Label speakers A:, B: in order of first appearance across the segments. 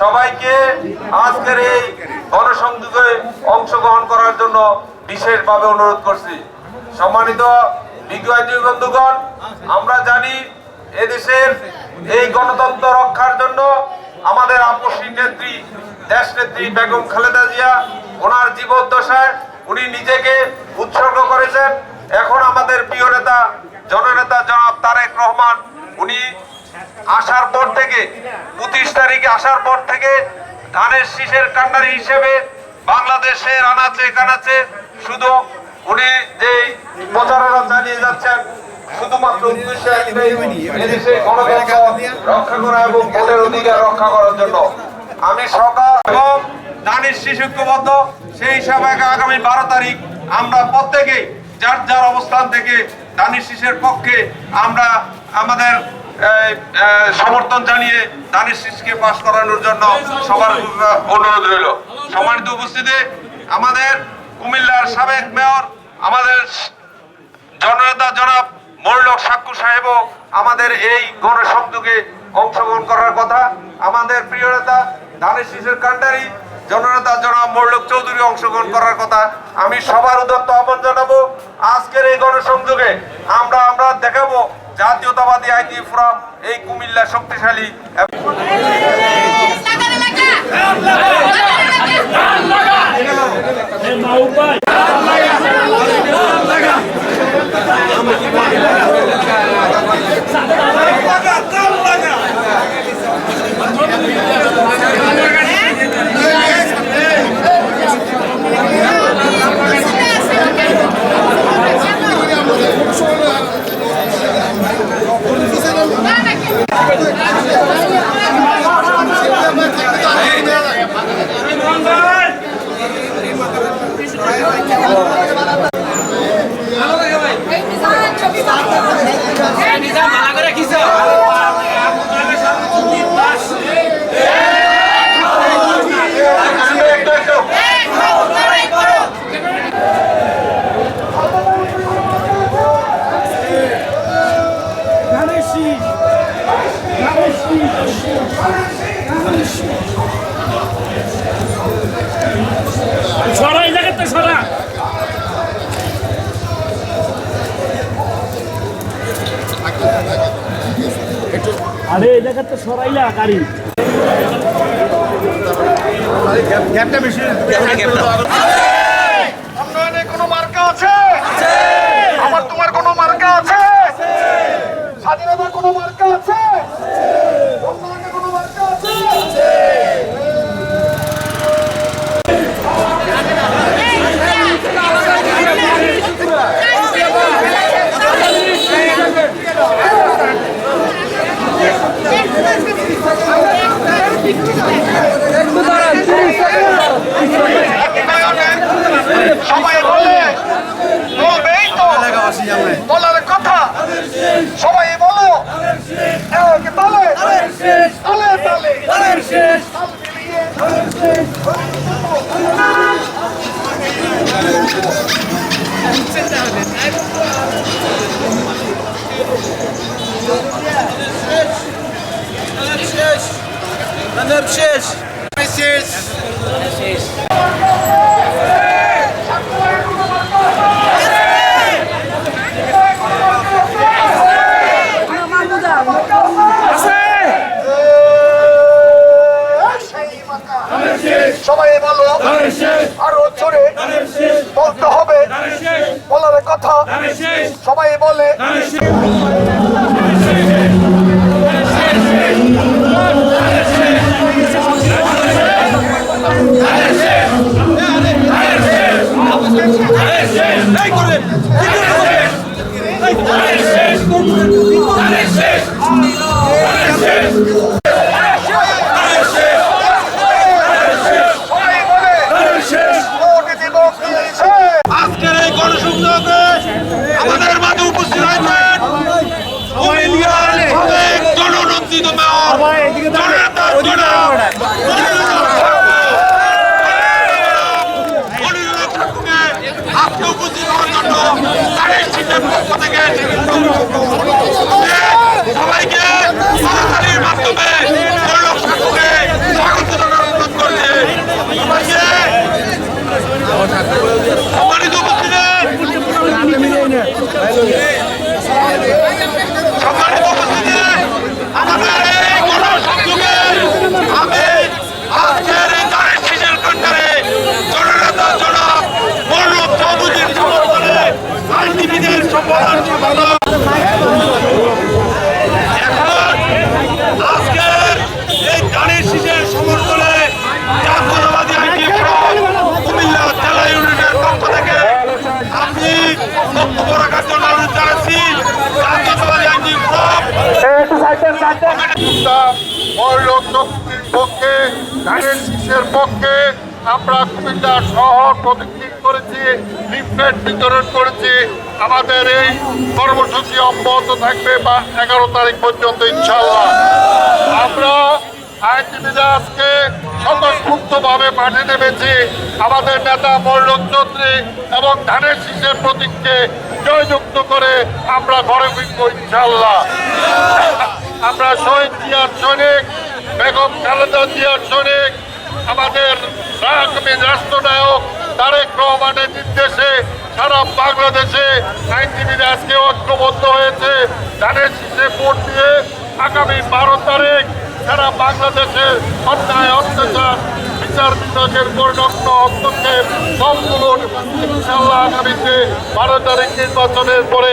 A: সবাইকে আজকের এই গণসংযোগে অংশগ্রহণ করার জন্য বিশেষভাবে অনুরোধ করছি। সম্মানিত বিজ্ঞানী বন্ধুগণ, আমরা জানি এদেশের এই গণতন্ত্র রক্ষার জন্য আমাদের আপসী নেত্রী দেশনেত্রী বেগম খালেদা জিয়া ওনার জীবদ্দশায় উনি নিজেকে উৎসর্গ করেছেন। এখন আমাদের প্রিয় নেতা জননেতা জনাব তারেক রহমান উনি আসার পর থেকে 25 তারিখে আসার পর থেকে ধানের শীষের কান্ডারি হিসেবে বাংলাদেশের আনাচে কানাচে শুধু উনি যে প্রচারণা চালিয়ে যাচ্ছেন শুধুমাত্র উদ্দেশ্য একটাই, এদেশে গণতন্ত্র রক্ষা করা এবং ভোটের অধিকার রক্ষা করার জন্য। আমি সকাল এবং ধানের শীষ ঐক্যবদ্ধ, সেই হিসাবে আগামী 12 তারিখ আমরা প্রত্যেকে যার যার অবস্থান থেকে ধানের শীষের পক্ষে আমরা আমাদের সমর্থন জানিয়ে ধানের শীষকে পাস করানোর জন্য সবার অনুরোধ রইল। সম্মানিত উপস্থিতি, আমাদের কুমিল্লার সাবেক মেয়র আমাদের জননেতা জনাব মোল্লক সাক্কু সাহেবও আমাদের এই গণসংযোগে অংশগ্রহণ করার কথা। আমাদের প্রিয় নেতা ধানের শীষের কান্ডারি জননেতা জনাব মোল্লক চৌধুরী অংশগ্রহণ করার কথা। আমি সবার উদাত্ত আহ্বান জানাবো আজকের এই গণসংযোগে আমরা দেখাবো জাতীয়তাবাদী আইটি ফোরাম এই কুমিল্লা শক্তিশালী।
B: আরে এই জায়গা তো সরাইলা গাড়ি গ্যাপটা বেশি
C: উন্নয়নে কোনো মার্কা আছে? আমার তোমার কোনো মার্কা আছে? স্বাধীনতার কোনো মার্কা আছে? উন্নয়নে কোনো মার্কা আছে? সবাই বলবেই তো বলার কথা, সবাই বলো তালে তালে তালে শেষ শেষ শেষ সবাই বলো আরো জোরে বলতে হবে বলার কথা, সবাই বলে আজকের এই গণসংযোগে আমাদের মাঝে উপস্থিত হয়েছেন পক্ষে, ধানের শীষের পক্ষে আমরা কুমিল্লা শহর প্রদক্ষিণ করেছি, লিফলেট বিতরণ করেছি। আমাদের এই কর্মসূচি অব্যাহত থাকবে বা 11 তারিখ পর্যন্ত ইনশাআল্লাহ। আমরা আইনজীবীরা আজকে স্বতঃস্ফূর্তভাবে মাঠে নেমেছি। আমাদের নেতা মল্লক চৌধুরী এবং ধানের শীষের প্রতীককে জয়যুক্ত করে আমরা ঘরে ফিরবো ইনশাআল্লাহ। আমরা শহীদ জিয়ার সৈনিক, বেগম খালেদা জিয়ার সৈনিক, আমাদের রাষ্ট্রনায়ক তারেক রহমানের নির্দেশে সারা বাংলাদেশে আইনজীবীরা আজকে ঐক্যবদ্ধ হয়েছে। ধানের শীষে ভোট দিয়ে আগামী 12 তারিখ সারা বাংলাদেশের অন্যায় অত্যাচার বিচার বিভাগের পরিণত হস্তক্ষেপ সবগুলো ইনশাআল্লাহ আগামীতে 12 তারিখ নির্বাচনের পরে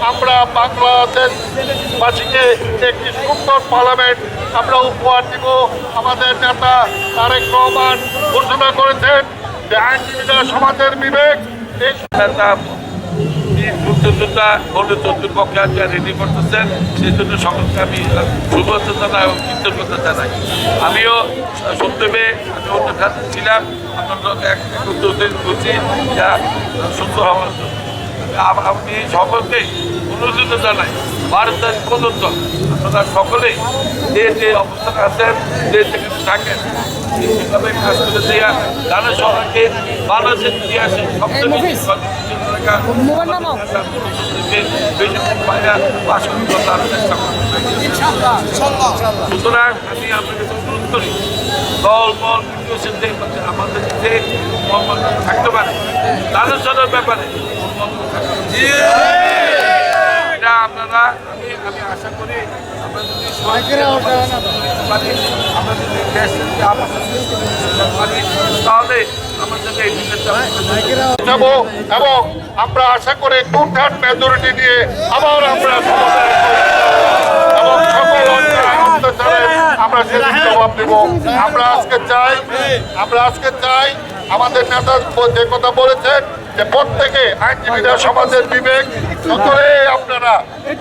C: আমরা বাংলাদেশবাসীকে একটি সুন্দর পার্লামেন্ট আমরা উপহার দিব। আমাদের নেতা তারেক রহমান ঘোষণা করেছেন যে আইনজীবীরা সমাজের বিবেক। এই
A: মুক্তিযোদ্ধা গণতন্ত্রের পক্ষে আজকে রেডি করতেছেন, সেই জন্য সকলকে আমি শুভেচ্ছা জানাই এবং কৃতজ্ঞতা জানাই। আমিও সত্যবে আমি অন্য কাছে ছিলাম, আপনার একত্রিত করছি যা সুন্দর হওয়ার জন্য। আমি সকলকে অনুরোধ জানাই 12 তারিখ পর্যন্ত আপনারা সকলেই যে অবস্থানে আছেন, যে যেখানে থাকেন সেভাবে কাজ করে দেওয়া তারা সবাইকে বাংলাদেশের ইতিহাসে সবচেয়ে বেশি সুতরাং আমি আপনাকে অনুরোধ করি দল মল আমাদের যে থাকতে পারে আলোচনার ব্যাপারে এটা আপনারা আমি আশা করি আমরা যদি তাহলে আমাদের এই
C: যাব এবং আমরা আশা করি টুকটাক মেজরিটি নিয়ে আবার আমরা এবং সকল অত্যাচারে আমরা সেদিন জবাব দেব। আমরা আজকে চাই আমাদের নেতা যে কথা বলেছেন যে প্রত্যেকে আইনজীবীরা সমাজের বিবেক সকলে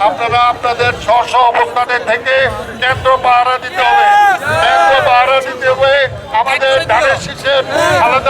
C: আপনারা আপনাদের স্ব অবস্থানে থেকে কেন্দ্র পাহারা দিতে হবে। আমাদের ধানের শীষের আলাদা